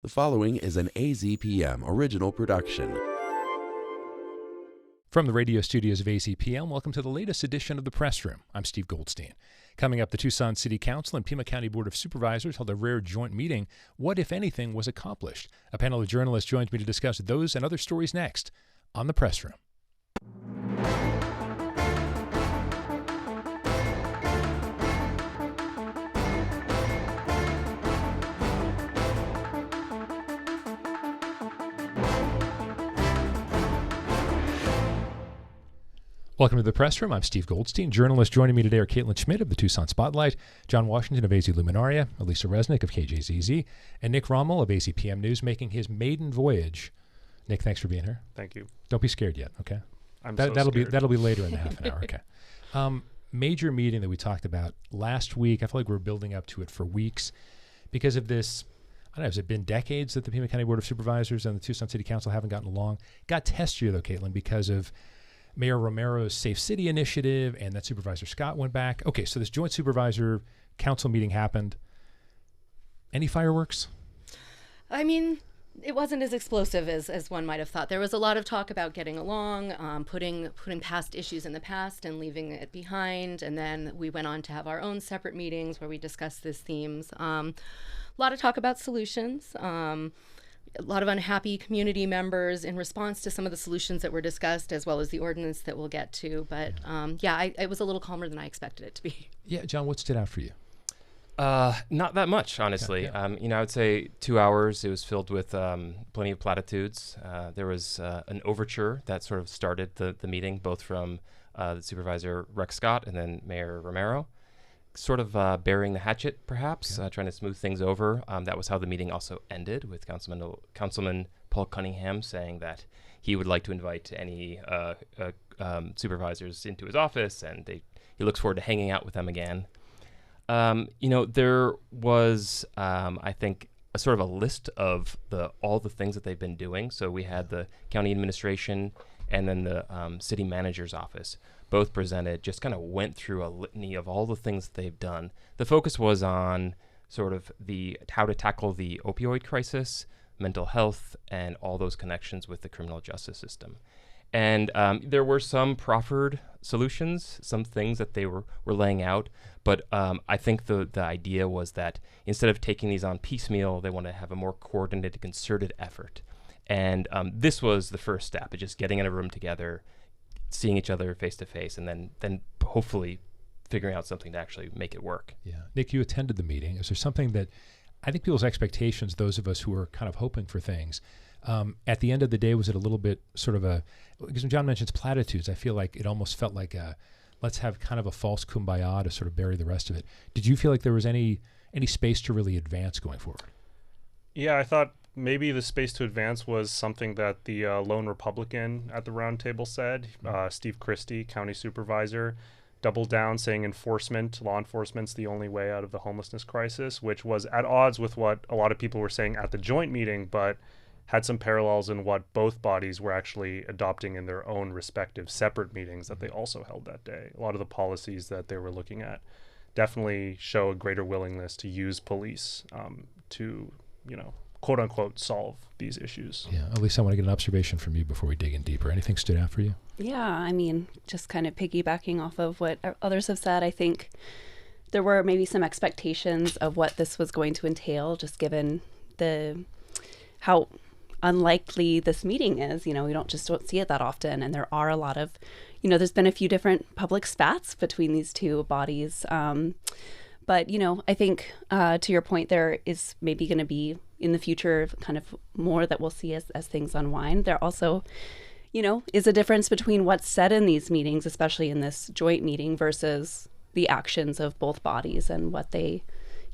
The following is an AZPM original production. From the radio studios of AZPM, welcome to the latest edition of The Press Room. I'm Steve Goldstein. Coming up, the Tucson City Council and Pima County Board of Supervisors held a rare joint meeting. What, if anything, was accomplished? A panel of journalists joins me to discuss those and other stories next on The Press Room. Welcome to the Press Room. I'm Steve Goldstein. Journalists joining me today are Schmidt of the Tucson Spotlight, John Washington of AZ Luminaria, Alisa Reznick of KJZZ, and Nick Rommel of AZPM News making his maiden voyage. Nick, thanks for being here. Thank you. Don't be scared yet, okay? That'll be later in the half an hour, okay? Major meeting that we talked about last week. I feel like we're building up to it for weeks because of this. I don't know, has it been decades that the Pima County Board of Supervisors and the Tucson City Council haven't gotten along? Got testier, though, Caitlin, because of Mayor Romero's Safe City initiative and that Supervisor Scott went back. Okay, so this joint supervisor council meeting happened. Any fireworks? I mean, it wasn't as explosive as one might have thought. There was a lot of talk about getting along, putting past issues in the past and leaving it behind. And then we went on to have our own separate meetings where we discussed these themes. A lot of talk about solutions. A lot of unhappy community members in response to some of the solutions that were discussed, as well as the ordinance that we'll get to. But it was a little calmer than I expected it to be. Yeah, John, what stood out for you? Not that much, honestly. Yeah. I would say 2 hours. It was filled with plenty of platitudes. There was an overture that sort of started the meeting, both from the Supervisor Rex Scott and then Mayor Romero. Sort of burying the hatchet, perhaps, trying to smooth things over. That was how the meeting also ended, with Councilman Paul Cunningham saying that he would like to invite any supervisors into his office, and he looks forward to hanging out with them again. There was, I think, a sort of a list of all the things that they've been doing. So we had the county administration and then the city manager's office. Both presented, just kind of went through a litany of all the things that they've done. The focus was on sort of how to tackle the opioid crisis, mental health, and all those connections with the criminal justice system. And there were some proffered solutions, some things that they were laying out. But I think the idea was that instead of taking these on piecemeal, they want to have a more coordinated, concerted effort. And this was the first step, of just getting in a room together, seeing each other face to face, and then hopefully figuring out something to actually make it work. Yeah. Nick, you attended the meeting. Is there something that I think people's expectations, those of us who are kind of hoping for things, at the end of the day, was it a little bit sort of because when John mentions platitudes, I feel like it almost felt like let's have kind of a false kumbaya to sort of bury the rest of it. Did you feel like there was any space to really advance going forward? Yeah, I thought maybe the space to advance was something that the lone Republican at the round table said. Steve Christie, county supervisor, doubled down saying law enforcement's the only way out of the homelessness crisis, which was at odds with what a lot of people were saying at the joint meeting, but had some parallels in what both bodies were actually adopting in their own respective separate meetings that they also held that day. A lot of the policies that they were looking at definitely show a greater willingness to use police to, quote unquote, solve these issues. Yeah. Alisa, I want to get an observation from you before we dig in deeper. Anything stood out for you? Yeah. I mean, just kind of piggybacking off of what others have said, I think there were maybe some expectations of what this was going to entail, just given how unlikely this meeting is. We don't see it that often. And there are a lot of, there's been a few different public spats between these two bodies. But, I think to your point, there is maybe going to be in the future kind of more that we'll see as things unwind. There also, is a difference between what's said in these meetings, especially in this joint meeting, versus the actions of both bodies and what they,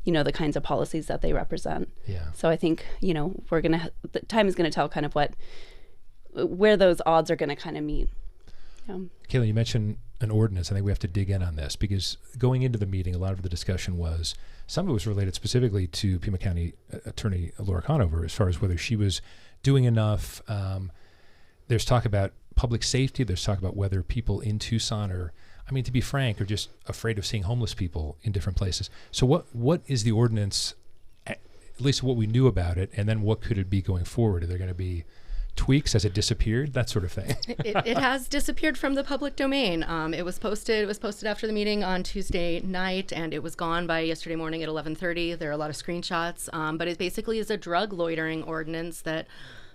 the kinds of policies that they represent. Yeah. So I think, the time is going to tell kind of where those odds are going to kind of meet. Kayla, you mentioned an ordinance. I think we have to dig in on this because going into the meeting, a lot of the discussion was, some of it was related specifically to Pima County Attorney Laura Conover as far as whether she was doing enough. There's talk about public safety. There's talk about whether people in Tucson are, to be frank, are just afraid of seeing homeless people in different places. So what is the ordinance at least what we knew about it, and then what could it be going forward? Are there going to be tweaks? Has it disappeared? That sort of thing. It has disappeared from the public domain. It was posted after the meeting on Tuesday night, and it was gone by yesterday morning at 11:30. There are a lot of screenshots, but it basically is a drug loitering ordinance that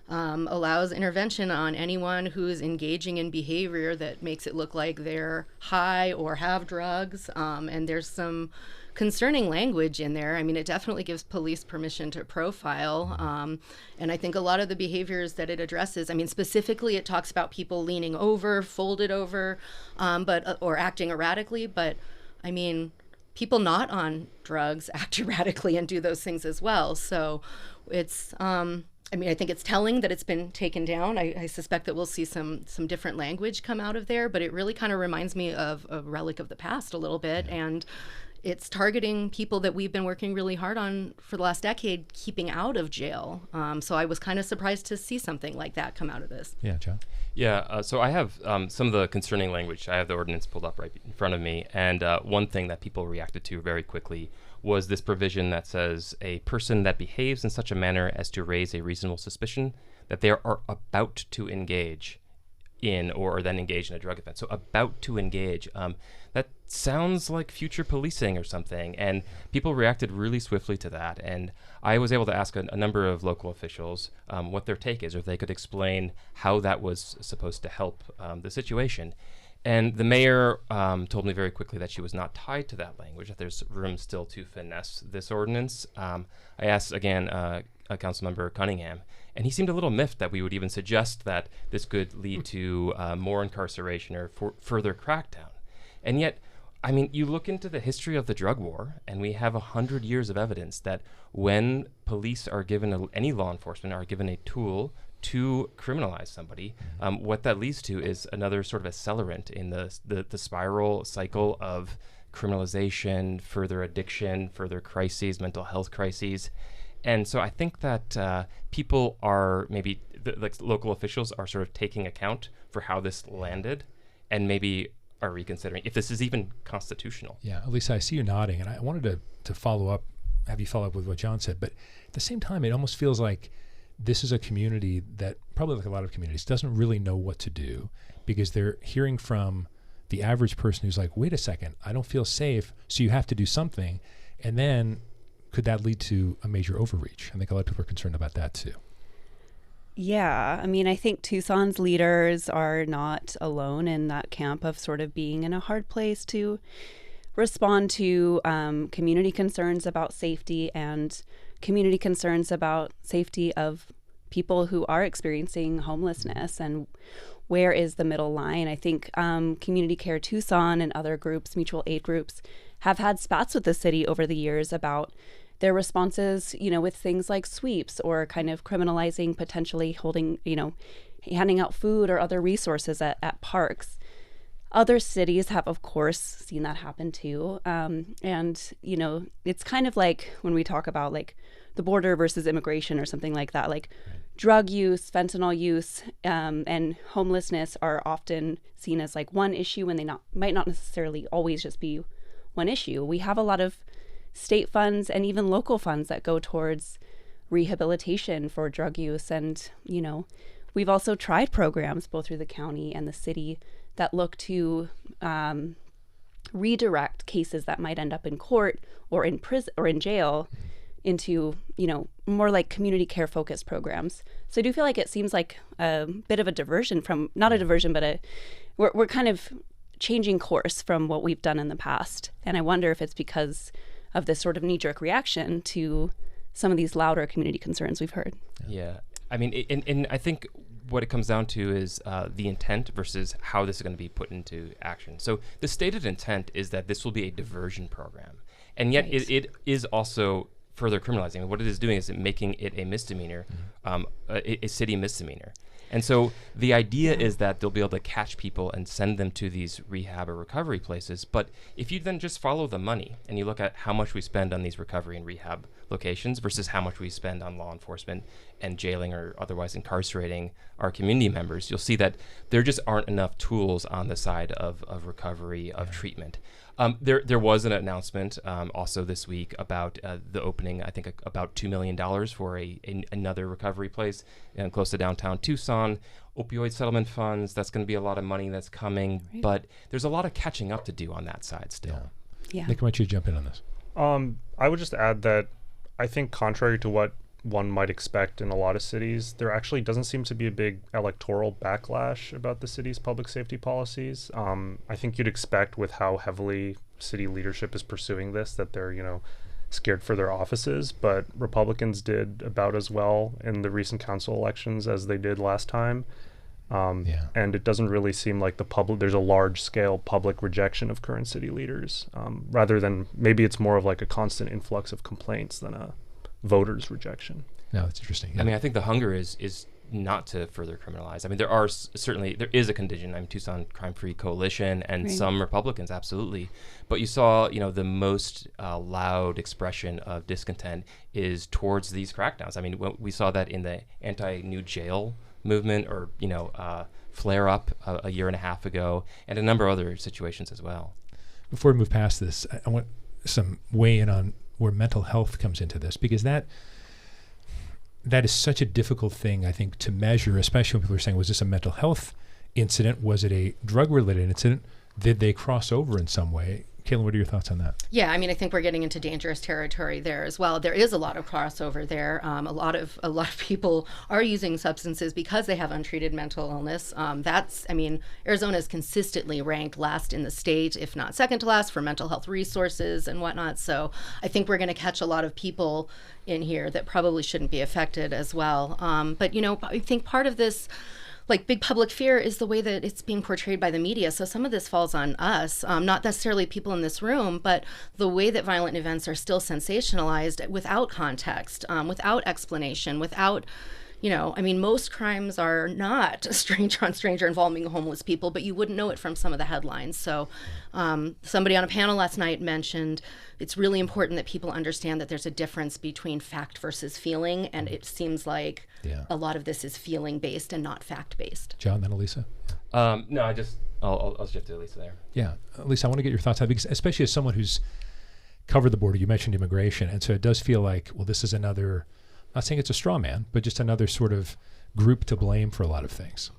allows intervention on anyone who's engaging in behavior that makes it look like they're high or have drugs. And there's some concerning language in there. I mean, it definitely gives police permission to profile. And I think a lot of the behaviors that it addresses, I mean, specifically it talks about people leaning over, folded over, or acting erratically. But I mean, people not on drugs act erratically and do those things as well. So it's, I mean, I think it's telling that it's been taken down. I suspect that we'll see some different language come out of there, but it really kind of reminds me of a relic of the past a little bit. And it's targeting people that we've been working really hard on for the last decade, keeping out of jail. So I was kind of surprised to see something like that come out of this. Yeah, John? Yeah, so I have some of the concerning language. I have the ordinance pulled up right in front of me. And one thing that people reacted to very quickly was this provision that says a person that behaves in such a manner as to raise a reasonable suspicion that they are about to engage in or then engage in a drug offense. So about to engage, that sounds like future policing or something. And people reacted really swiftly to that. And I was able to ask a number of local officials what their take is, or if they could explain how that was supposed to help the situation. And the mayor told me very quickly that she was not tied to that language, that there's room still to finesse this ordinance. I asked, again, Councilmember Cunningham, and he seemed a little miffed that we would even suggest that this could lead to more incarceration or further crackdown. And yet, I mean, you look into the history of the drug war, and we have 100 years of evidence that when police are given, any law enforcement are given a tool to criminalize somebody, what that leads to is another sort of accelerant in the spiral cycle of criminalization, further addiction, further crises, mental health crises. And so I think that people are maybe, like local officials are sort of taking account for how this landed and maybe are reconsidering if this is even constitutional. Yeah, Alisa, I see you nodding, and I wanted to follow up, have you follow up with what John said, but at the same time, it almost feels like this is a community that, probably like a lot of communities, doesn't really know what to do because they're hearing from the average person who's like, wait a second, I don't feel safe, so you have to do something. And then could that lead to a major overreach? I think a lot of people are concerned about that too. Yeah, I mean, I think Tucson's leaders are not alone in that camp of sort of being in a hard place to respond to community concerns about safety and community concerns about safety of people who are experiencing homelessness, and where is the middle line. I think Community Care Tucson and other groups, mutual aid groups, have had spats with the city over the years about their responses, you know, with things like sweeps or kind of criminalizing, potentially holding, you know, handing out food or other resources at parks. Other cities have, of course, seen that happen too. And, you know, it's kind of like when we talk about like the border versus immigration or something like that, like drug use, fentanyl use, and homelessness are often seen as like one issue, and they might not necessarily always just be one issue. We have a lot of state funds and even local funds that go towards rehabilitation for drug use. And, you know, we've also tried programs both through the county and the city that look to redirect cases that might end up in court or in prison or in jail into, you know, more like community care focused programs. So I do feel like it seems like a bit of a diversion from, not a diversion, but we're kind of changing course from what we've done in the past. And I wonder if it's because of this sort of knee-jerk reaction to some of these louder community concerns we've heard. Yeah. I mean, and I think what it comes down to is the intent versus how this is going to be put into action. So the stated intent is that this will be a diversion program. And yet it is also further criminalizing. I mean, what it is doing is making it a misdemeanor, a city misdemeanor. And so the idea is that they'll be able to catch people and send them to these rehab or recovery places. But if you then just follow the money and you look at how much we spend on these recovery and rehab locations versus how much we spend on law enforcement and jailing or otherwise incarcerating our community members, you'll see that there just aren't enough tools on the side of recovery, of treatment. There was an announcement also this week about the opening, I think, about $2 million for another recovery place close to downtown Tucson. Opioid settlement funds, that's going to be a lot of money that's coming, but there's a lot of catching up to do on that side still. Yeah. Nick, why don't you jump in on this? I would just add that I think contrary to what one might expect in a lot of cities, there actually doesn't seem to be a big electoral backlash about the city's public safety policies. I think you'd expect with how heavily city leadership is pursuing this that they're, scared for their offices, but Republicans did about as well in the recent council elections as they did last time. And it doesn't really seem like there's a large scale public rejection of current city leaders, rather than maybe it's more of like a constant influx of complaints than a voters rejection. No, that's interesting. Yeah. I mean, I think the hunger is not to further criminalize. I mean, there is a contingent. Tucson Crime-Free Coalition and some Republicans, absolutely. But you saw, the most loud expression of discontent is towards these crackdowns. I mean, we saw that in the anti-new jail movement or, flare up a year and a half ago, and a number of other situations as well. Before we move past this, I want some weigh in on where mental health comes into this, because that is such a difficult thing, I think, to measure, especially when people are saying, was this a mental health incident? Was it a drug-related incident? Did they cross over in some way? Caitlin, what are your thoughts on that? Yeah, I mean, I think we're getting into dangerous territory there as well. There is a lot of crossover there. A lot of people are using substances because they have untreated mental illness. Arizona is consistently ranked last in the state, if not second to last, for mental health resources and whatnot. So I think we're going to catch a lot of people in here that probably shouldn't be affected as well. But I think part of this, big public fear, is the way that it's being portrayed by the media. So some of this falls on us, not necessarily people in this room, but the way that violent events are still sensationalized without context, without explanation, without, most crimes are not stranger on stranger involving homeless people, but you wouldn't know it from some of the headlines. So somebody on a panel last night mentioned it's really important that people understand that there's a difference between fact versus feeling, and it seems like a lot of this is feeling based and not fact based. John, then Alisa? No, I'll shift to Alisa there. Yeah, Alisa, I want to get your thoughts on it, because especially as someone who's covered the border, you mentioned immigration, and so it does feel like, well, this is another, not saying it's a straw man, but just another sort of group to blame for a lot of things.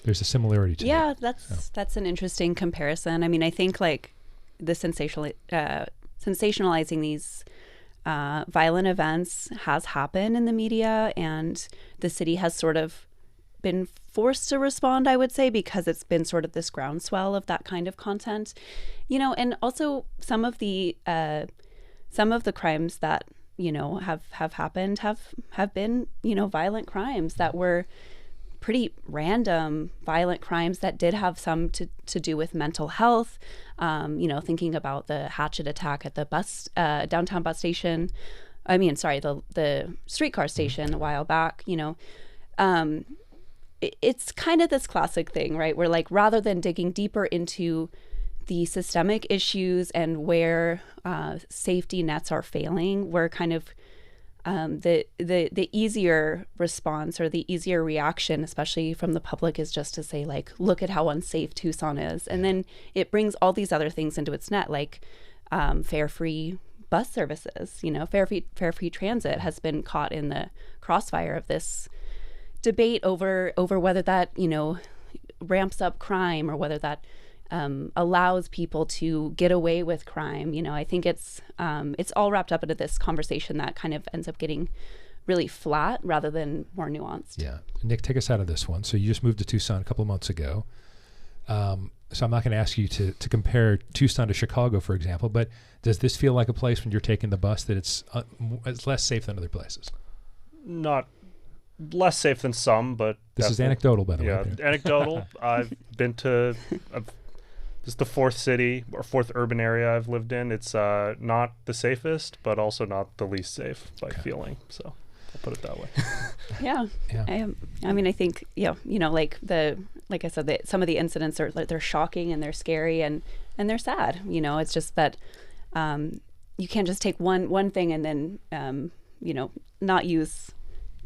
There's a similarity to that. Yeah, that's an interesting comparison. I mean, I think the sensationalizing these violent events has happened in the media, and the city has sort of been forced to respond, I would say, because it's been sort of this groundswell of that kind of content, and also some of the crimes that have happened have been violent crimes that were pretty random violent crimes that did have some to do with mental health. Thinking about the hatchet attack at the downtown bus station. The streetcar station a while back. It's kind of this classic thing, right? Where rather than digging deeper into the systemic issues and where safety nets are failing, we're kind of the easier response or the easier reaction, especially from the public, is just to say, look at how unsafe Tucson is. And then it brings all these other things into its net, fare-free bus services. Fare-free transit has been caught in the crossfire of this debate over whether that, ramps up crime or whether that allows people to get away with crime. I think it's all wrapped up into this conversation that kind of ends up getting really flat rather than more nuanced. Yeah. Nick, take us out of this one. So you just moved to Tucson a couple of months ago. So I'm not going to ask you to compare Tucson to Chicago, for example, but does this feel like a place when you're taking the bus that it's less safe than other places? Not less safe than some, but this is anecdotal, by the way. Yeah, anecdotal. I've been to... This is the fourth urban area I've lived in. It's not the safest, but also not the least safe by feeling. So I'll put it that way. Yeah. I think, like I said, some of the incidents are they're shocking and they're scary and they're sad. It's just that you can't just take one thing and then, not use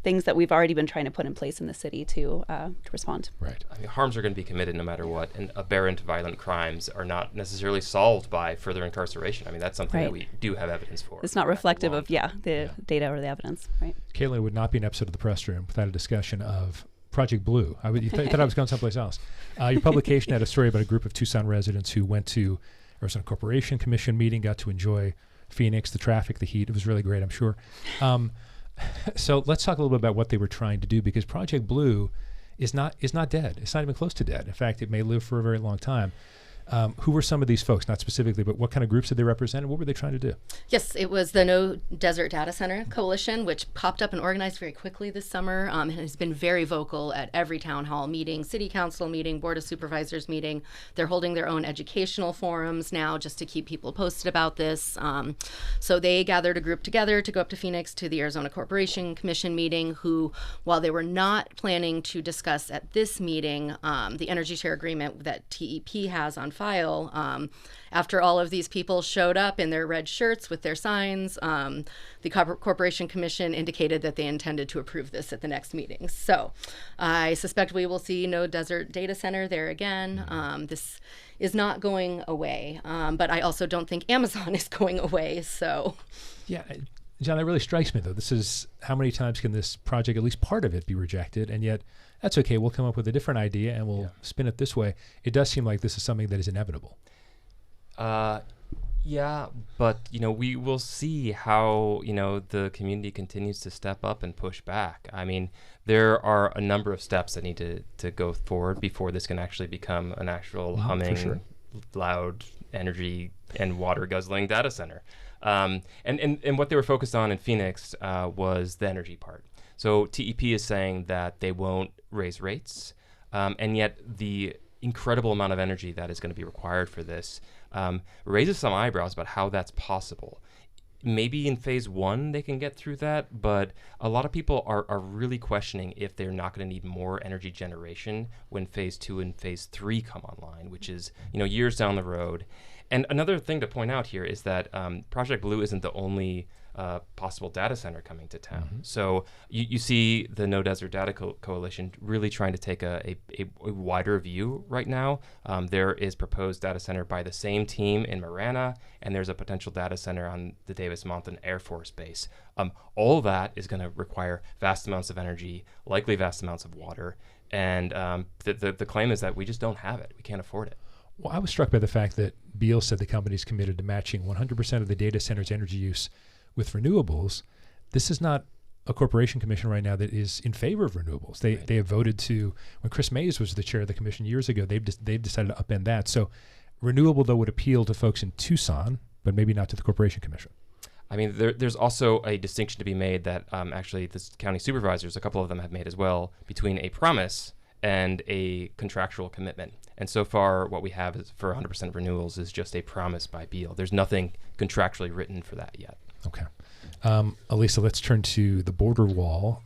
things that we've already been trying to put in place in the city to respond. Right. I mean, harms are going to be committed no matter what, and aberrant violent crimes are not necessarily solved by further incarceration. I mean, that's something that we do have evidence for. It's not reflective of the data or the evidence, right? Caitlin, would not be an episode of the Press Room without a discussion of Project Blue. You thought I was going someplace else. Your publication had a story about a group of Tucson residents who went to Arizona Corporation Commission meeting, got to enjoy Phoenix, the traffic, the heat. It was really great, I'm sure. So let's talk a little bit about what they were trying to do, because Project Blue is not dead. It's not even close to dead. In fact, it may live for a very long time. Who were some of these folks? Not specifically, but what kind of groups did they represent, and what were they trying to do? Yes, it was the No Desert Data Center Coalition, which popped up and organized very quickly this summer, and has been very vocal at every town hall meeting, city council meeting, board of supervisors meeting. They're holding their own educational forums now just to keep people posted about this. So they gathered a group together to go up to Phoenix to the Arizona Corporation Commission meeting, who, while they were not planning to discuss at this meeting the energy share agreement that TEP has on file, after all of these people showed up in their red shirts with their signs, the Corporation Commission indicated that they intended to approve this at the next meeting. So I suspect we will see No Desert Data Center there again. This is not going away, but I also don't think Amazon is going away. So, yeah, John, that really strikes me, though. This is, how many times can this project, at least part of it, be rejected? And yet, that's okay. We'll come up with a different idea and we'll spin it this way. It does seem like this is something that is inevitable. Yeah, but we will see how the community continues to step up and push back. I mean, there are a number of steps that need to go forward before this can actually become an actual humming, loud, energy and water guzzling data center. And what they were focused on in Phoenix was the energy part. So TEP is saying that they won't raise rates, and yet the incredible amount of energy that is going to be required for this raises some eyebrows about how that's possible. Maybe in phase 1 they can get through that, but a lot of people are really questioning if they're not going to need more energy generation when phase 2 and phase 3 come online, which is years down the road. And another thing to point out here is that Project Blue isn't the only possible data center coming to town. Mm-hmm. So you see the No Desert Data Coalition really trying to take a wider view right now. There is proposed data center by the same team in Marana, and there's a potential data center on the Davis Mountain Air Force Base. All that is going to require vast amounts of energy, likely vast amounts of water, and the claim is that we just don't have it. We can't afford it. Well, I was struck by the fact that Beal said the company is committed to matching 100% of the data center's energy use with renewables. This is not a corporation commission right now that is in favor of renewables. They have voted to, when Chris Mays was the chair of the commission years ago, they've decided to upend that. So renewable, though, would appeal to folks in Tucson, but maybe not to the corporation commission. I mean, there's also a distinction to be made that actually the county supervisors, a couple of them have made as well, between a promise and a contractual commitment. And so far, what we have is for 100% renewals is just a promise by Beal. There's nothing contractually written for that yet. Okay. Alisa, let's turn to the border wall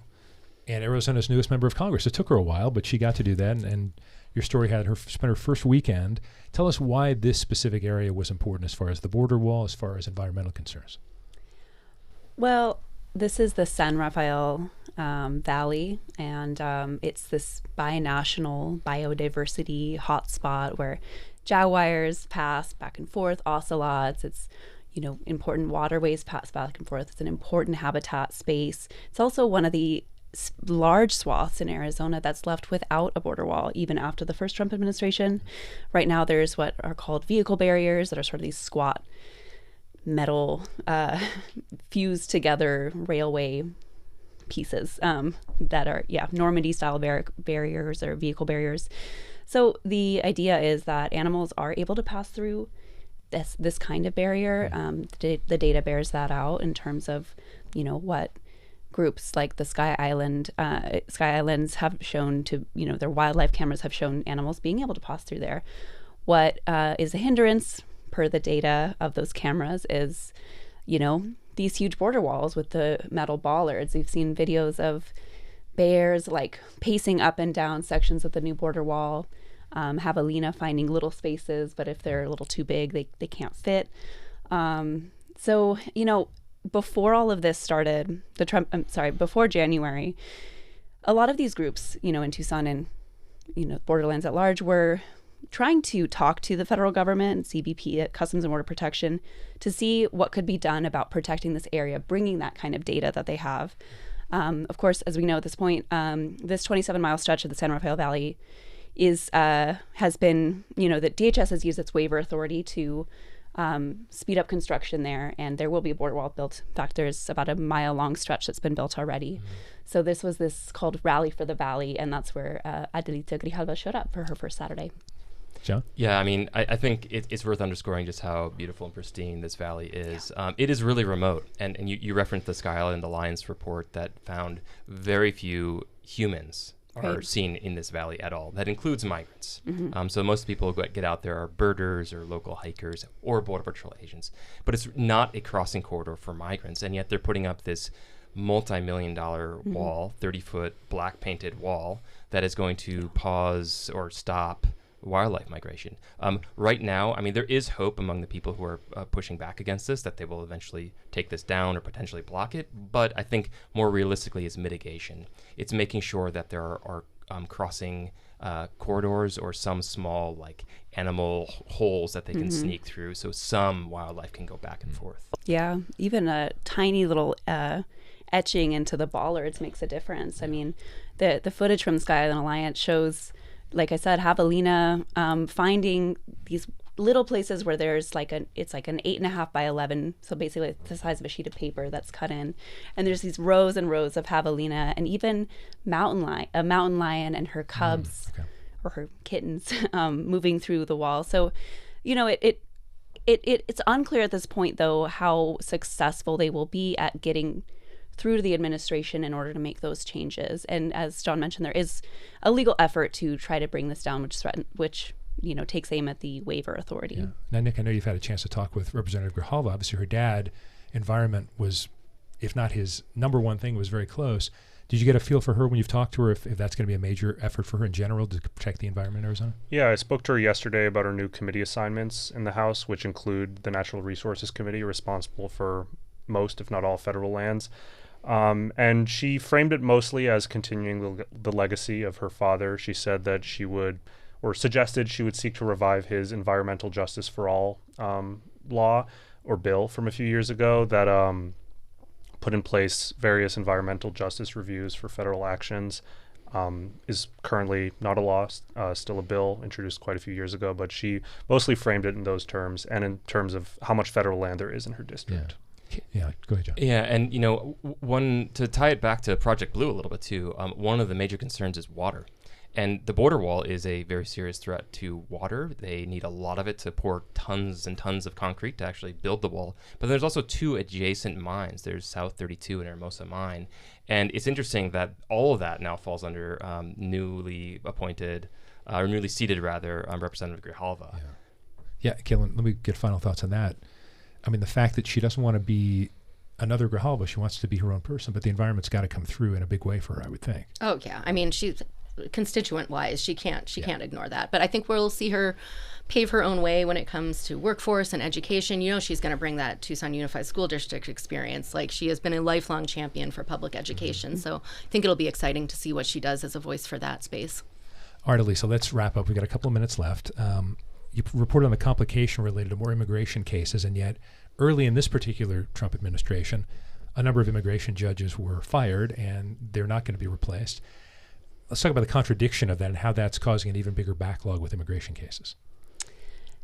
and Arizona's newest member of Congress. It took her a while, but she got to do that. And your story had her spend her first weekend. Tell us why this specific area was important as far as the border wall, as far as environmental concerns. Well, this is the San Rafael Valley, and it's this binational biodiversity hotspot where jaguars pass back and forth, ocelots. It's important waterways pass back and forth. It's an important habitat space. It's also one of the large swaths in Arizona that's left without a border wall, even after the first Trump administration. Right now, there's what are called vehicle barriers that are sort of these squat metal fused together railway pieces that are Normandy style barriers or vehicle barriers. So the idea is that animals are able to pass through this kind of barrier. The data bears that out in terms of what groups like the Sky Islands have shown to their wildlife cameras have shown animals being able to pass through there. What is a hindrance per the data of those cameras is these huge border walls with the metal bollards. We've seen videos of bears like pacing up and down sections of the new border wall. Javelina finding little spaces, but if they're a little too big, they can't fit. So, before all of this started, before January, a lot of these groups, in Tucson and, borderlands at large were trying to talk to the federal government, CBP, Customs and Border Protection, to see what could be done about protecting this area, bringing that kind of data that they have. Of course, as we know at this point, this 27-mile stretch of the San Rafael Valley has been, that DHS has used its waiver authority to speed up construction there, and there will be a border wall built. In fact, there's about a mile-long stretch that's been built already. So this was called Rally for the Valley, and that's where Alisa Grijalva showed up for her first Saturday. John? Yeah, I mean, I think it's worth underscoring just how beautiful and pristine this valley is. Yeah. It is really remote, and you referenced the Sky Island Alliance report that found very few humans are seen in this valley at all. That includes migrants. So most people who get out there are birders or local hikers or Border Patrol agents. But it's not a crossing corridor for migrants, and yet they're putting up this multi-million-dollar wall, 30-foot black painted wall that is going to pause or stop wildlife migration. Right now, I mean, there is hope among the people who are pushing back against this that they will eventually take this down or potentially block it. But I think more realistically is mitigation. It's making sure that there are crossing corridors or some small animal holes that they can sneak through so some wildlife can go back and forth. Yeah, even a tiny little etching into the bollards makes a difference. I mean, the footage from the Sky Island Alliance shows, like I said, Javelina finding these little places where there's it's like an 8.5 by 11, so basically the size of a sheet of paper that's cut in, and there's these rows and rows of Javelina, and even a mountain lion and her cubs or her kittens moving through the wall. So, it's unclear at this point though how successful they will be at getting through to the administration in order to make those changes. And as John mentioned, there is a legal effort to try to bring this down, which takes aim at the waiver authority. Yeah. Now, Nick, I know you've had a chance to talk with Representative Grijalva. Obviously, her dad, environment was, if not his number one thing, was very close. Did you get a feel for her when you've talked to her, if that's going to be a major effort for her in general to protect the environment in Arizona? Yeah, I spoke to her yesterday about her new committee assignments in the House, which include the Natural Resources Committee, responsible for most, if not all, federal lands. And she framed it mostly as continuing the legacy of her father. She said that she would, or suggested she would seek to revive his environmental justice for all law or bill from a few years ago that put in place various environmental justice reviews for federal actions. Is currently not a law, still a bill introduced quite a few years ago, but she mostly framed it in those terms and in terms of how much federal land there is in her district. Yeah, go ahead, John. Yeah, and one to tie it back to Project Blue a little bit too, one of the major concerns is water. And the border wall is a very serious threat to water. They need a lot of it to pour tons and tons of concrete to actually build the wall. But there's also two adjacent mines. There's South 32 and Hermosa Mine. And it's interesting that all of that now falls under newly appointed, or newly seated rather, Representative Grijalva. Yeah, Caitlin, let me get final thoughts on that. I mean, the fact that she doesn't want to be another Grijalva, she wants to be her own person, but the environment's got to come through in a big way for her, I would think. Oh, yeah. I mean, she's constituent-wise, she can't ignore that. But I think we'll see her pave her own way when it comes to workforce and education. She's going to bring that Tucson Unified School District experience. She has been a lifelong champion for public education. So I think it'll be exciting to see what she does as a voice for that space. All right, Alisa, let's wrap up. We've got a couple of minutes left. You reported on the complication related to more immigration cases, and yet early in this particular Trump administration, a number of immigration judges were fired, and they're not going to be replaced. Let's talk about the contradiction of that and how that's causing an even bigger backlog with immigration cases.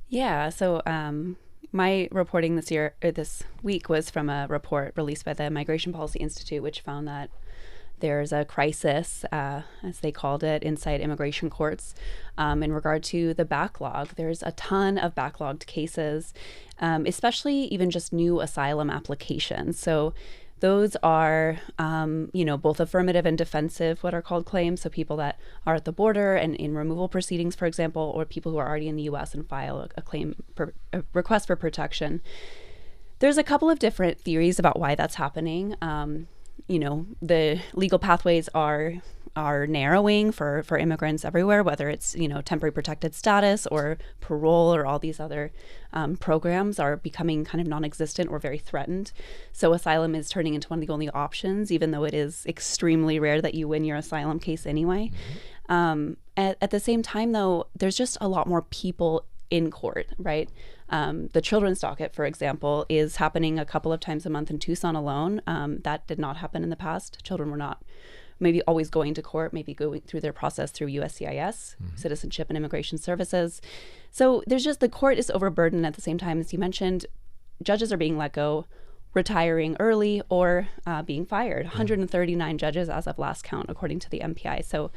Yeah, so my reporting this week was from a report released by the Migration Policy Institute, which found that there's a crisis, as they called it, inside immigration courts in regard to the backlog. There's a ton of backlogged cases, especially even just new asylum applications. So those are, both affirmative and defensive, what are called claims. So people that are at the border and in removal proceedings, for example, or people who are already in the U.S. and file a request for protection. There's a couple of different theories about why that's happening. The legal pathways are are narrowing for immigrants everywhere, whether it's, temporary protected status or parole or all these other programs are becoming kind of non-existent or very threatened. So asylum is turning into one of the only options, even though it is extremely rare that you win your asylum case anyway. At the same time, though, there's just a lot more people in court, right? The children's docket, for example, is happening a couple of times a month in Tucson alone. That did not happen in the past. Children were not maybe always going to court, maybe going through their process through USCIS, Citizenship and Immigration Services. So there's just, the court is overburdened. At the same time, as you mentioned, judges are being let go, retiring early, or being fired. 139 judges as of last count, according to the MPI. So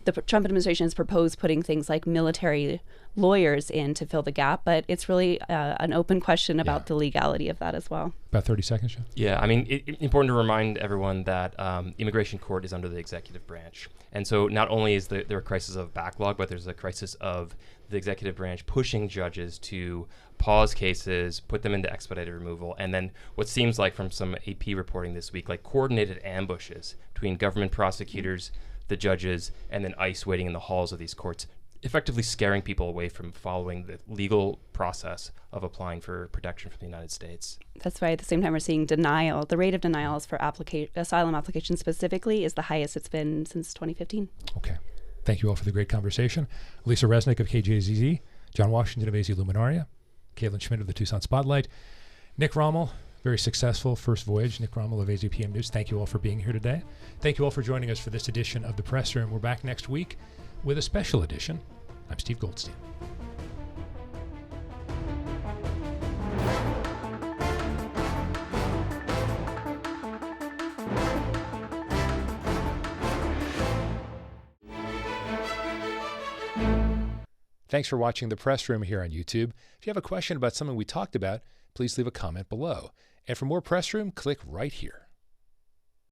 the Trump administration has proposed putting things like military lawyers in to fill the gap, but it's really an open question about the legality of that as well. About 30 seconds, Sean. Yeah, I mean, it's important to remind everyone that immigration court is under the executive branch. And so not only is there a crisis of backlog, but there's a crisis of the executive branch pushing judges to pause cases, put them into expedited removal, and then what seems like from some AP reporting this week, like coordinated ambushes between government prosecutors, the judges, and then ICE waiting in the halls of these courts, effectively scaring people away from following the legal process of applying for protection from the United States. That's why at the same time we're seeing denial. The rate of denials for asylum applications specifically is the highest it's been since 2015. Okay. Thank you all for the great conversation. Alisa Reznick of KJZZ, John Washington of AZ Luminaria, Caitlin Schmidt of the Tucson Spotlight, Nick Rommel, very successful first voyage, Nick Rommel of AZPM News. Thank you all for being here today. Thank you all for joining us for this edition of The Press Room. We're back next week with a special edition. I'm Steve Goldstein. Thanks for watching The Press Room here on YouTube. If you have a question about something we talked about, please leave a comment below. And for more Press Room, click right here.